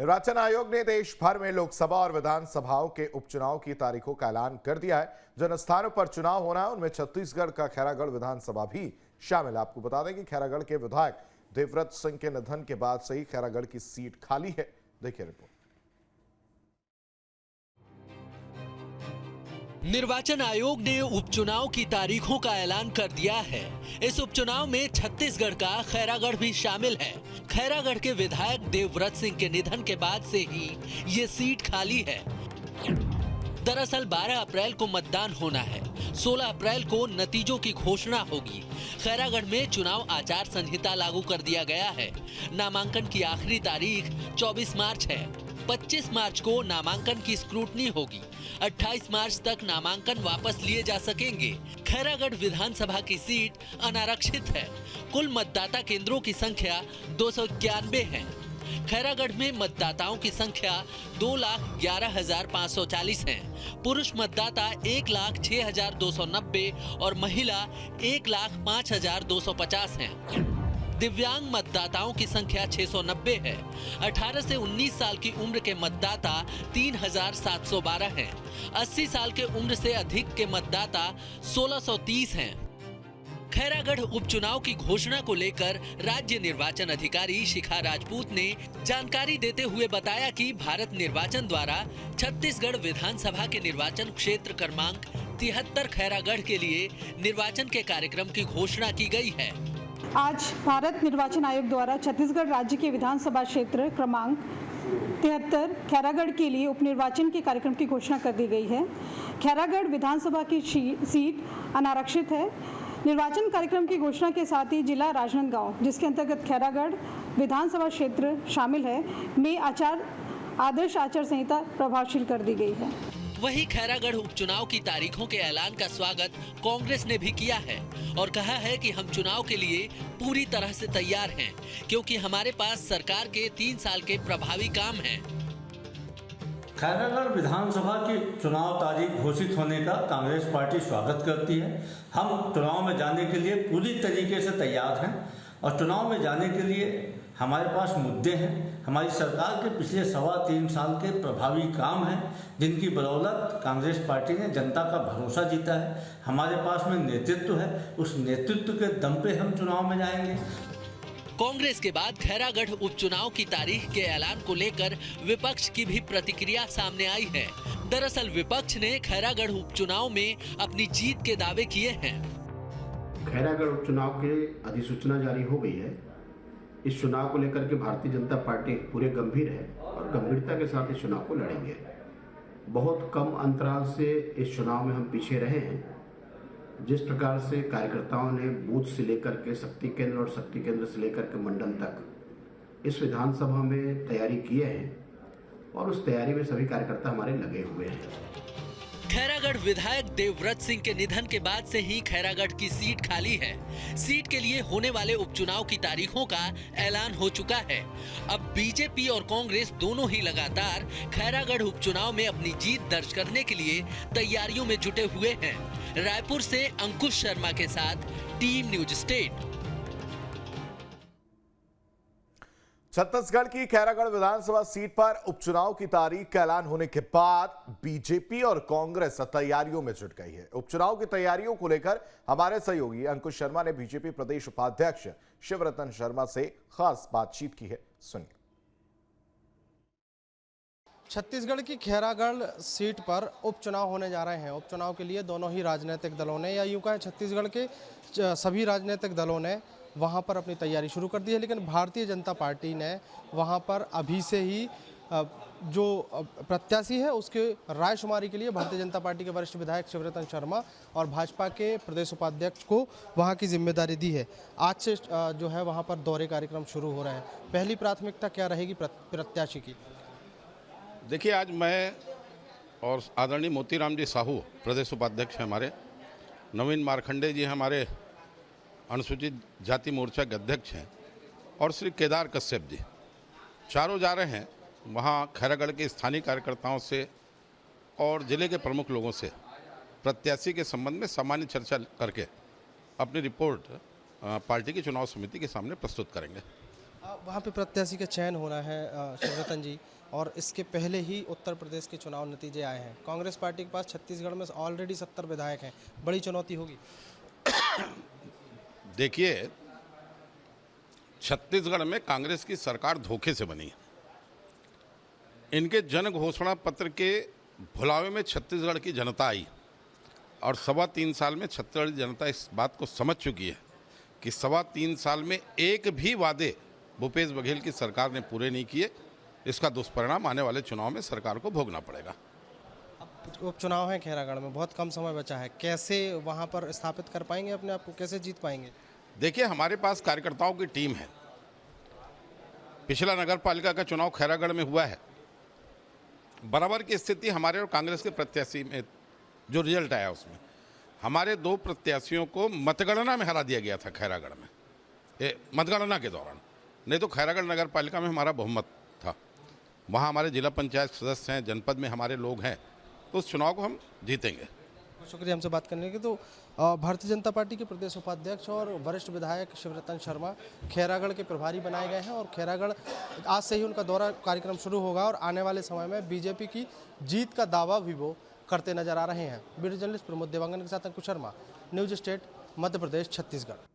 निर्वाचन आयोग ने देश भर में लोकसभा और विधानसभाओं के उपचुनाव की तारीखों का ऐलान कर दिया है। जिन स्थानों पर चुनाव होना है उनमें छत्तीसगढ़ का खैरागढ़ विधानसभा भी शामिल है। आपको बता दें कि खैरागढ़ के विधायक देवव्रत सिंह के निधन के बाद से ही खैरागढ़ की सीट खाली है। देखिए रिपोर्ट। निर्वाचन आयोग ने उपचुनाव की तारीखों का ऐलान कर दिया है। इस उपचुनाव में छत्तीसगढ़ का खैरागढ़ भी शामिल है। खैरागढ़ के विधायक देवव्रत सिंह के निधन के बाद से ही ये सीट खाली है। दरअसल 12 अप्रैल को मतदान होना है। 16 अप्रैल को नतीजों की घोषणा होगी। खैरागढ़ में चुनाव आचार संहिता लागू कर दिया गया है। नामांकन की आखिरी तारीख 24 मार्च है। 25 मार्च को नामांकन की स्क्रूटनी होगी। 28 मार्च तक नामांकन वापस लिए जा सकेंगे। खैरागढ़ विधानसभा की सीट अनारक्षित है। कुल मतदाता केंद्रों की संख्या 291 है। खैरागढ़ में मतदाताओं की संख्या 2,11,540 है। पुरुष मतदाता 1,06,290 और महिला 1,05,250 हैं। दिव्यांग मतदाताओं की संख्या 690 है। 18 से 19 साल की उम्र के मतदाता 3,712 हैं। 80 साल के उम्र से अधिक के मतदाता 1,630 हैं। खैरागढ़ उपचुनाव की घोषणा को लेकर राज्य निर्वाचन अधिकारी शिखा राजपूत ने जानकारी देते हुए बताया कि भारत निर्वाचन द्वारा छत्तीसगढ़ विधानसभा के निर्वाचन क्षेत्र क्रमांक 73 खैरागढ़ के लिए निर्वाचन के कार्यक्रम की घोषणा की गई है। आज भारत निर्वाचन आयोग द्वारा छत्तीसगढ़ राज्य के विधानसभा क्षेत्र क्रमांक 73 खैरागढ़ के लिए उपनिर्वाचन के कार्यक्रम की घोषणा कर दी गई है। खैरागढ़ विधानसभा की सीट अनारक्षित है। निर्वाचन कार्यक्रम की घोषणा के साथ ही जिला राजनांदगांव, जिसके अंतर्गत खैरागढ़ विधानसभा क्षेत्र शामिल है, में आदर्श आचार संहिता प्रभावशील कर दी गई है। वहीं खैरागढ़ उपचुनाव की तारीखों के ऐलान का स्वागत कांग्रेस ने भी किया है और कहा है कि हम चुनाव के लिए पूरी तरह से तैयार हैं, क्योंकि हमारे पास सरकार के 3 साल के प्रभावी काम हैं। खैरागढ़ विधानसभा की चुनाव तारीख घोषित होने का कांग्रेस पार्टी स्वागत करती है। हम चुनाव में जाने के लिए पूरी तरीके से तैयार हैं और चुनाव में जाने के लिए हमारे पास मुद्दे हैं। हमारी सरकार के पिछले 3.25 साल के प्रभावी काम हैं, जिनकी बदौलत कांग्रेस पार्टी ने जनता का भरोसा जीता है। हमारे पास में नेतृत्व है, उस नेतृत्व के दम पे हम चुनाव में जाएंगे। कांग्रेस के बाद खैरागढ़ उपचुनाव की तारीख के ऐलान को लेकर विपक्ष की भी प्रतिक्रिया सामने आई है। दरअसल विपक्ष ने खैरागढ़ उपचुनाव में अपनी जीत के दावे किए हैं। खैरागढ़ उपचुनाव की अधिसूचना जारी हो गई है। इस चुनाव को लेकर के भारतीय जनता पार्टी पूरे गंभीर है और गंभीरता के साथ इस चुनाव को लड़ेंगे। बहुत कम अंतराल से इस चुनाव में हम पीछे रहे हैं। जिस प्रकार से कार्यकर्ताओं ने बूथ से लेकर के शक्ति केंद्र और शक्ति केंद्र से लेकर के मंडल तक इस विधानसभा में तैयारी किए हैं और उस तैयारी में सभी कार्यकर्ता हमारे लगे हुए हैं। खैरागढ़ विधायक देवव्रत सिंह के निधन के बाद से ही खैरागढ़ की सीट खाली है। सीट के लिए होने वाले उपचुनाव की तारीखों का ऐलान हो चुका है। अब बीजेपी और कांग्रेस दोनों ही लगातार खैरागढ़ उपचुनाव में अपनी जीत दर्ज करने के लिए तैयारियों में जुटे हुए हैं। रायपुर से अंकुश शर्मा के साथ टीम न्यूज स्टेट। छत्तीसगढ़ की खैरागढ़ विधानसभा सीट पर उपचुनाव की तारीख का ऐलान होने के बाद बीजेपी और कांग्रेस तैयारियों में जुट गई है। उपचुनाव की तैयारियों को लेकर हमारे सहयोगी अंकुश शर्मा ने बीजेपी प्रदेश उपाध्यक्ष शिवरतन शर्मा से खास बातचीत की है। सुनिए। छत्तीसगढ़ की खैरागढ़ सीट पर उपचुनाव होने जा रहे हैं। उपचुनाव के लिए दोनों ही राजनीतिक दलों ने, या यूं कहें छत्तीसगढ़ के सभी राजनीतिक दलों ने वहां पर अपनी तैयारी शुरू कर दी है। लेकिन भारतीय जनता पार्टी ने वहां पर अभी से ही जो प्रत्याशी है उसके रायशुमारी के लिए भारतीय जनता पार्टी के वरिष्ठ विधायक शिवरतन शर्मा और भाजपा के प्रदेश उपाध्यक्ष को वहां की जिम्मेदारी दी है। आज से जो है वहां पर दौरे कार्यक्रम शुरू हो रहे हैं। पहली प्राथमिकता क्या रहेगी प्रत्याशी की? देखिए, आज मैं और आदरणीय मोतीराम जी साहू प्रदेश उपाध्यक्ष हैं हमारे, नवीन मारखंडे जी हमारे अनुसूचित जाति मोर्चा के अध्यक्ष हैं, और श्री केदार कश्यप जी, चारों जा रहे हैं वहाँ खैरागढ़ के स्थानीय कार्यकर्ताओं से और जिले के प्रमुख लोगों से प्रत्याशी के संबंध में सामान्य चर्चा करके अपनी रिपोर्ट पार्टी की चुनाव समिति के सामने प्रस्तुत करेंगे। वहाँ पे प्रत्याशी का चयन होना है शिवरतन जी, और इसके पहले ही उत्तर प्रदेश के चुनाव नतीजे आए हैं। कांग्रेस पार्टी के पास छत्तीसगढ़ में ऑलरेडी 70 विधायक हैं, बड़ी चुनौती होगी। देखिए, छत्तीसगढ़ में कांग्रेस की सरकार धोखे से बनी है। इनके जन घोषणा पत्र के भुलावे में छत्तीसगढ़ की जनता आई और 3.25 साल में छत्तीसगढ़ की जनता इस बात को समझ चुकी है कि 3.25 साल में एक भी वादे भूपेश बघेल की सरकार ने पूरे नहीं किए। इसका दुष्परिणाम आने वाले चुनाव में सरकार को भोगना पड़ेगा। अब उपचुनाव है खैरागढ़ में, बहुत कम समय बचा है, कैसे वहाँ पर स्थापित कर पाएंगे अपने आप को, कैसे जीत पाएंगे? देखिए, हमारे पास कार्यकर्ताओं की टीम है। पिछला नगर पालिका का चुनाव खैरागढ़ में हुआ है, बराबर की स्थिति हमारे और कांग्रेस के प्रत्याशी में जो रिजल्ट आया उसमें हमारे 2 प्रत्याशियों को मतगणना में हरा दिया गया था खैरागढ़ में, मतगणना के दौरान। नहीं तो खैरागढ़ नगर पालिका में हमारा बहुमत था। वहाँ हमारे जिला पंचायत सदस्य हैं, जनपद में हमारे लोग हैं, तो उस चुनाव को हम जीतेंगे। शुक्रिया हमसे बात करने के। तो भारतीय जनता पार्टी के प्रदेश उपाध्यक्ष और वरिष्ठ विधायक शिवरतन शर्मा खैरागढ़ के प्रभारी बनाए गए हैं और खैरागढ़ आज से ही उनका दौरा कार्यक्रम शुरू होगा और आने वाले समय में बीजेपी की जीत का दावा भी वो करते नजर आ रहे हैं। वीडियो जर्नलिस्ट प्रमोद देवांगन के साथ अंकुश शर्मा, न्यूज स्टेट, मध्य प्रदेश, छत्तीसगढ़।